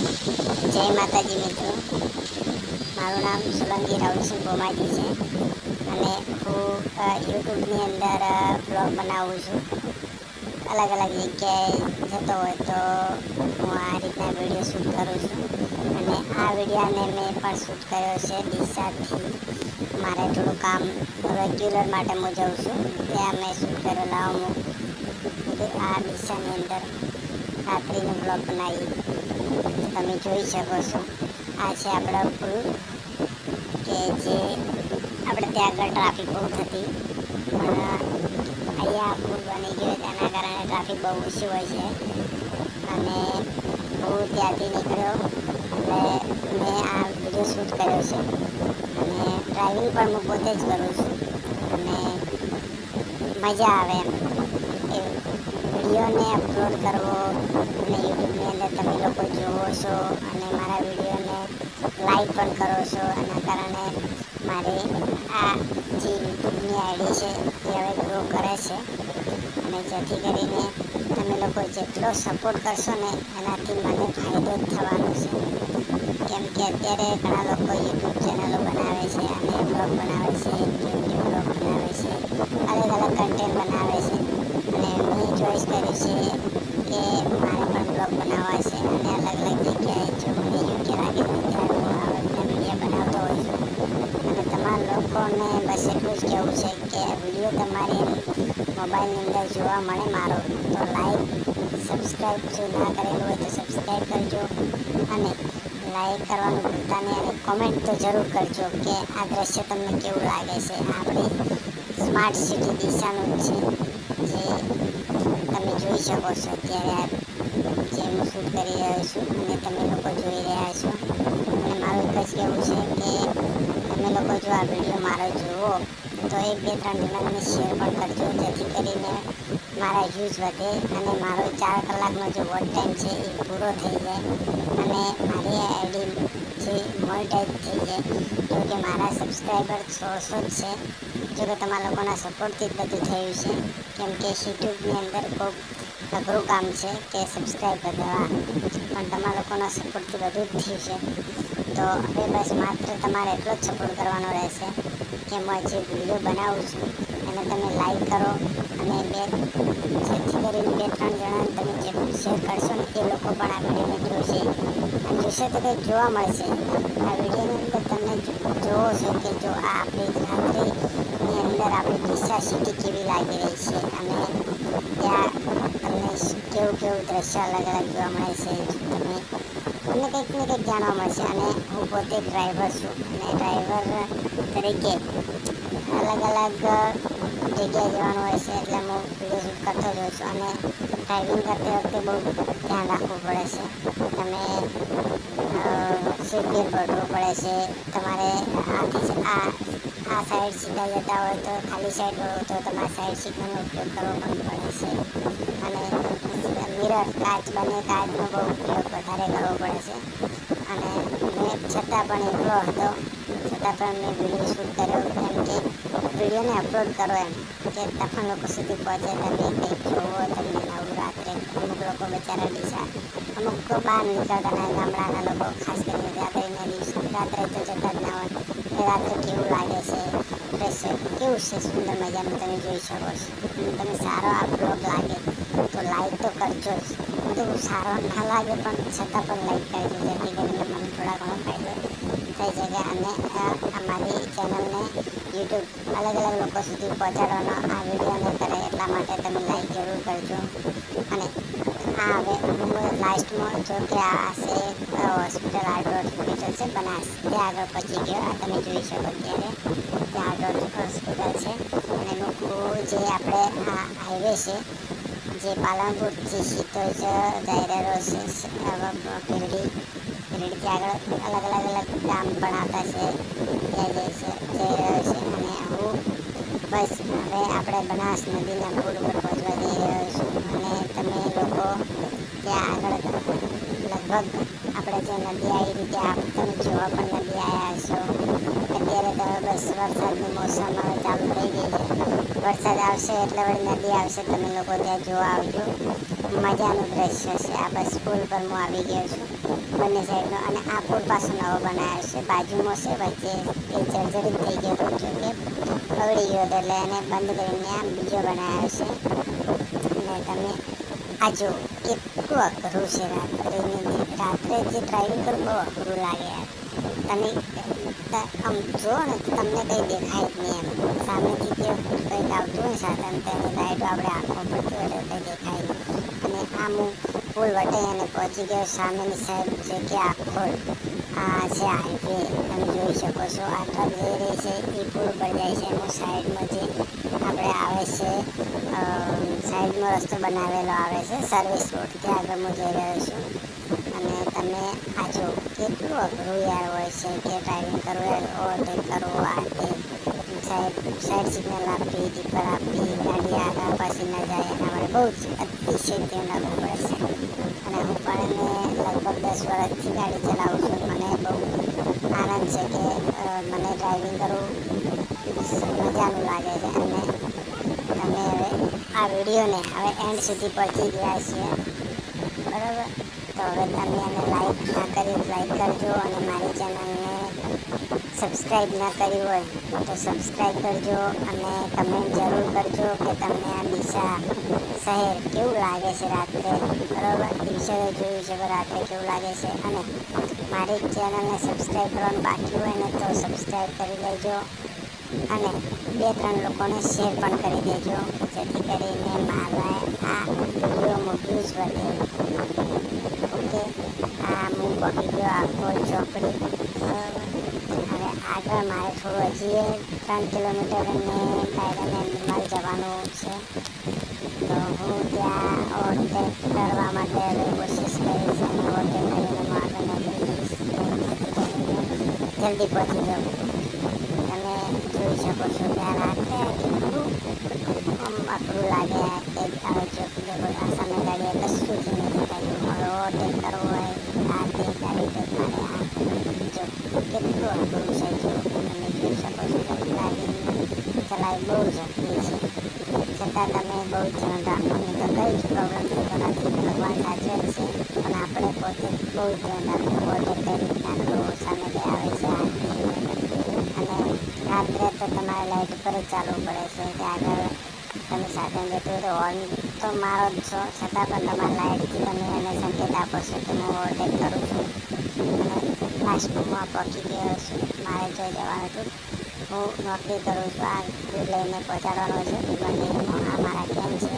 જય માતાજી મિત્રો, મારું નામ સોલંકી રાવલસિંહ ભોમાજી છે અને હું યુટ્યુબની અંદર બ્લોગ બનાવું છું. અલગ અલગ જગ્યાએ જતો હોય તો હું આ રીતના વિડીયો શૂટ કરું છું અને આ વિડીયાને મેં પણ શૂટ કર્યો છે ડીસાથી. મારે થોડું કામ રેગ્યુલર માટે હું જાઉં છું, ત્યાં મેં શૂટ કર્યો. લાવો આ ડીસાની અંદર રાત્રિનો બ્લોગ બનાવી તમે જોઈ શકો છો. આ છે આપણા પુલ કે જે આપણે ત્યાં આગળ ટ્રાફિક બહુ થતી, પણ અહીંયા પુલ બની ગયો તેના કારણે ટ્રાફિક બહુ ઓછી હોય છે. અને હું ત્યાંથી નીકળ્યો એટલે મેં આ વિડીયો શૂટ કર્યો છે અને ડ્રાઇવિંગ પણ હું પોતે જ કરું છું અને મજા આવે એમ વિડીયોને અપલોડ કરવો અને યુટ્યુબની અંદર તમે લોકો જુઓ છો અને મારા વિડીયોને લાઈક પણ કરો છો. એના કારણે મારી આ જે યુટ્યુબની આઈડી છે એ હવે ગ્રો કરે છે અને જેથી કરીને તમે લોકો જેટલો સપોર્ટ કરશો ને એનાથી મને ફાયદો જ થવાનો છે. કેમ કે અત્યારે ઘણા લોકો યુટ્યુબ ચેનલો બનાવે છે અને બ્લોગ બનાવે છે, યુટ્યુબ બ્લોગ બનાવે છે, અલગ અલગ કન્ટેન્ટ બનાવે છે અને મેં ચોઈસ કર્યું છે કે મારે પણ બ્લોગ બનાવવા છે અને અલગ અલગ જગ્યાએ જો મને યોગ્ય લાગે ત્યારે હું આ વિડીયો બનાવતો હોઉં છું. અને તમારા લોકોને બસ એટલું જ કહેવું છે કે વિડીયો તમારી મોબાઈલની અંદર જોવા મળે મારો તો લાઈક સબસ્ક્રાઈબ જો ના કરેલું હોય તો સબસ્ક્રાઈબ કરજો અને લાઈક કરવાનું ભૂલતા નહીં અને કોમેન્ટ તો જરૂર કરજો કે આ દ્રશ્ય તમને કેવું લાગે છે. આપણી સ્માર્ટ સિટી ડીસાનું છે જે તમે જોઈ શકો છો અત્યારે જે હું શૂટ કરી રહ્યો છું અને તમે લોકો જોઈ રહ્યા છો. અને મારું એક જ કહેવું છે કે તમે લોકો જો આ વિડીયો મારો જુઓ તો 1-2-3 જણાને શેર પણ કરજો, જેથી કરીને મારા વ્યૂઝ વધે અને મારો 4 કલાકનો જે વોચ ટાઈમ છે એ પૂરો થઈ જાય અને મારી આઈડી જે મોનેટાઈઝ થઈ જાય. જો કે મારા સબસ્ક્રાઈબર 100 જ છે, જો કે તમારા લોકોના સપોર્ટથી જ બધું થયું છે. કેમ કે યુટ્યુબની અંદર ખૂબ અઘરું કામ છે કે સબસ્ક્રાઈબ કરવા, પણ તમારા લોકોના સપોર્ટથી બધું જ થયું છે. તો હવે બસ માત્ર તમારે એટલો જ સપોર્ટ કરવાનો રહેશે કે હું જે વિડીયો બનાવું છું એને તમે લાઈક કરો અને જેથી કરીને 2-3 જણાને તમે જે પણ શેર કરશો ને એ લોકો પણ આ વિડીયોને જોશે અને જોશે તો કંઈક જોવા મળશે. આ વિડીયોની અંદર તમે જોવો છો કે જો આ આપણી રાત્રિની અંદર આપણી ડીસા સિટી કેવી લાગી રહી છે અને ત્યાં તમને કેવું દ્રશ્ય અલગ અલગ જોવા મળે છે. તમને કંઈક ને કંઈક જાણવા મળશે. અને હું પોતે ડ્રાઈવર છું અને ડ્રાઈવર તરીકે અલગ અલગ જગ્યાએ જવાનું હોય છે એટલે હું વિડીયો શૂટ કરતો જ હોઉં છું. અને ડ્રાઇવિંગ કરતી વખતે બહુ ધ્યાન રાખવું પડે છે. તમે સીટ બેલ્ટ ભરવું પડે છે. તમારે આ સાઈડ સીધા જતા હોય તો ખાલી સાઈડ હોય તો તમારે સાઈડ સિગ્નલનો ઉપયોગ કરવો પણ પડે છે. અને મિરર કાચનો બહુ ઉપયોગ વધારે કરવો પડે છે. અને મેં છતાં પણ એકલો હતો છતાં પણ મેં વિડીયો શૂટ કર્યો. કેમ કે વિડીયોને અપલોડ કરો એમ કે તફન લોકો સુધી પહોંચે, તમે કંઈક જોવો, તમને નવું રાત્રે. અમુક લોકો બચારા ડીસા અમુક બહાર નીકળતા ના ગામડાના લોકો ખાસ કરીને રાત્રિના દિવસે રાત્રે તો જતા જ ના હોય કે રાત્રે કેવું લાગે છે, દ્રશ્ય કેવું છે સુંદર મજાનું તમે જોઈ શકો છો. અને તમે સારો આ બ્લોગ લાગે તો લાઈક તો કરજો જ, તો સારો ના લાગે પણ છતાં પણ લાઈક કરજો, જેથી કરીને મને થોડા ઘણો ફાયદો થઈ શકે અને અમારી ચેનલને યુટ્યુબ અલગ અલગ લોકો સુધી પહોંચાડવાનો આ વિડીયોને કરે એટલા માટે તમે લાઈક જરૂર કરજો. અને આ હવે હું લાસ્ટમાં જો કે આ છે હોસ્પિટલ હોસ્પિટલ છે બનાસ, ત્યાં આગળ પહોંચી ગયો. આ તમે જોઈ શકો ત્યારે ત્યાં આગળ હોસ્પિટલ છે. અને લોકો જે આપણે આ હાઈવે છે જે પાલનપુરથી સીધો જ જઈ રહ્યો છે પેરડીથી આગળ અલગ અલગ ગામ પણ આવતા છે ત્યાં જઈ રહ્યો છે. અને હું બસ હવે આપણે બનાસ નદીના પુલ ઉપર પહોંચવા જઈ રહ્યો છું. અને તમે લોકો ત્યાં આગળ લગભગ લગભગ આપણે જે નદી આવી રીતે તમે જોવા પણ નદી આવ્યા હશો. અત્યારે તો બસ વરસાદની મોસમ હવે ચાલુ થઈ ગઈ છે. વરસાદ આવશે એટલે વળી નદી આવશે, તમે લોકો ત્યાં જોવા આવજો. મજાનું દ્રશ્ય છે. આ બસ પુલ પર હું આવી ગયો છું બંને સાઈડનો, અને આ પુલ પાછો નવો બનાવ્યો છે, બાજુમાં છે, વચ્ચે એ જર્જરિત થઈ ગયો હતો, જો કે બગડી ગયો હતો, એટલે એને બંધ કરીને આ બીજો બનાવ્યો છે. અને તમે આ જો કેટલું અઘરું છે રાત્રે જે ડ્રાઇવિંગ કરવું બહુ અઘરું લાગે યાર. તમે આમ જો ને તો તમને કંઈ દેખાય જ નહીં એમ. સામેથી કે કંઈક આવતું હોય સાધન, તેની લાઈટો આપણે આંખો પડતી હોય એટલે કંઈ દેખાય નહીં. અને આમ હું પુલ વટે અને પહોંચી ગયો સામેની સાઈડ, છે કે આખો આ છે હાઈવે, તમે જોઈ શકો છો. આ ટ્રક જઈ રહી છે એ પુલ પર જાય છે, એનું સાઈડમાં જે આપણે આવે છે સાઈડમાં રસ્તો બનાવેલો આવે છે સર્વિસ રોડ, ત્યાં આગળ હું જઈ રહ્યો છું. અને તમે આ જો કેટલું અઘરું યાર હોય છે કે ડ્રાઇવિંગ કરવું, ઓવરટેક કરવો, આ તે સાઈડ સિગ્નલ આપી, ટીપર આપી, ગાડી આગળ પાછી ન જાય, એના માટે બહુ જ અતિશય ધ્યાન રાખવું પડે છે. અને હું પણ લગભગ 10 વર્ષથી ગાડી ચલાવું છું. મને બહુ આનંદ છે કે મને ડ્રાઇવિંગ કરવું મજાનું લાગે છે. અને તમે હવે આ વિડીયોને હવે એન્ડ સુધી પહોંચી ગયા છીએ, બરાબર? તો હવે તમે એને લાઈક ના કરી લાઈક કરજો, અને મારી ચેનલને સબસ્ક્રાઈબ ના કરી હોય તો સબસ્ક્રાઈબ કરજો, અને કમેન્ટ જરૂર કરજો કે તમને આ ડીસા શહેર કેવું લાગે છે રાત્રે, બરાબર? દિવસે જોયું છે રાત્રે કેવું લાગે છે. અને મારી ચેનલને સબસ્ક્રાઈબ કરવાનું બાકી હોય ને તો સબસ્ક્રાઈબ કરી લેજો, અને 2-3 લોકોને શેર પણ કરી દેજો, જેથી કરીને મારા આ વિડીયોમાં વ્યૂઝ વધે. ઓકે, આ હું પહોંચી ગયો આખો ચોકડી. હવે આગળ મારે થોડું હજી 3 કિલોમીટર અને કાયદાની અંદરમાં જવાનું છે. તો હું ત્યાં ઓવરટેક કરવા માટે હવે કોશિશ કરીશ, અને ઓવરટેક કરીને હું આગળ નીકળીશ, જલ્દી પહોંચી જાઉં. તમે જોઈ શકો છો કે આ રાત્રે કેટલું અઘરું લાગે કે હવે જો આ સામે ગાડીએ કશું જ નહીં દેખાયું. હવે ઓવરટેક કરવો હોય આ તે ગાડી બ્રેક મારે, આ જો કેટલું અઘરું છે. જો તમે જોઈ શકો છો કે ગાડી ચલાવી બહુ જ અઘરી છે, છતાં તમે બહુ ધ્યાન રાખવાની તો કંઈ જ પ્રોબ્લેમ થતો નથી. ભગવાન સાચવે છે, પણ આપણે પોતે બહુ ધ્યાન રાખવું. ઓવરટેક કઈ રીતના કરવો, સામે જે આવે છે આ, અને રાત્રે તો તમારે લાઇટ ઉપર જ ચાલવું પડે છે કે આગળ તમે સાધન જતું હોય તો હોર્ન તો મારો જ છો, છતાં પણ તમારા લાઇટથી તમે એને સંકેત આપો છો કે હું ઓવરટેક કરું છું. અને લાસ્ટમાં પહોંચી ગયો છું. મારે જો જવાનું હતું, હું નોકરી કરું છું, આ લઈને પહોંચાડવાનો છે ભીમંડીમાં. આ મારા કેમ છે,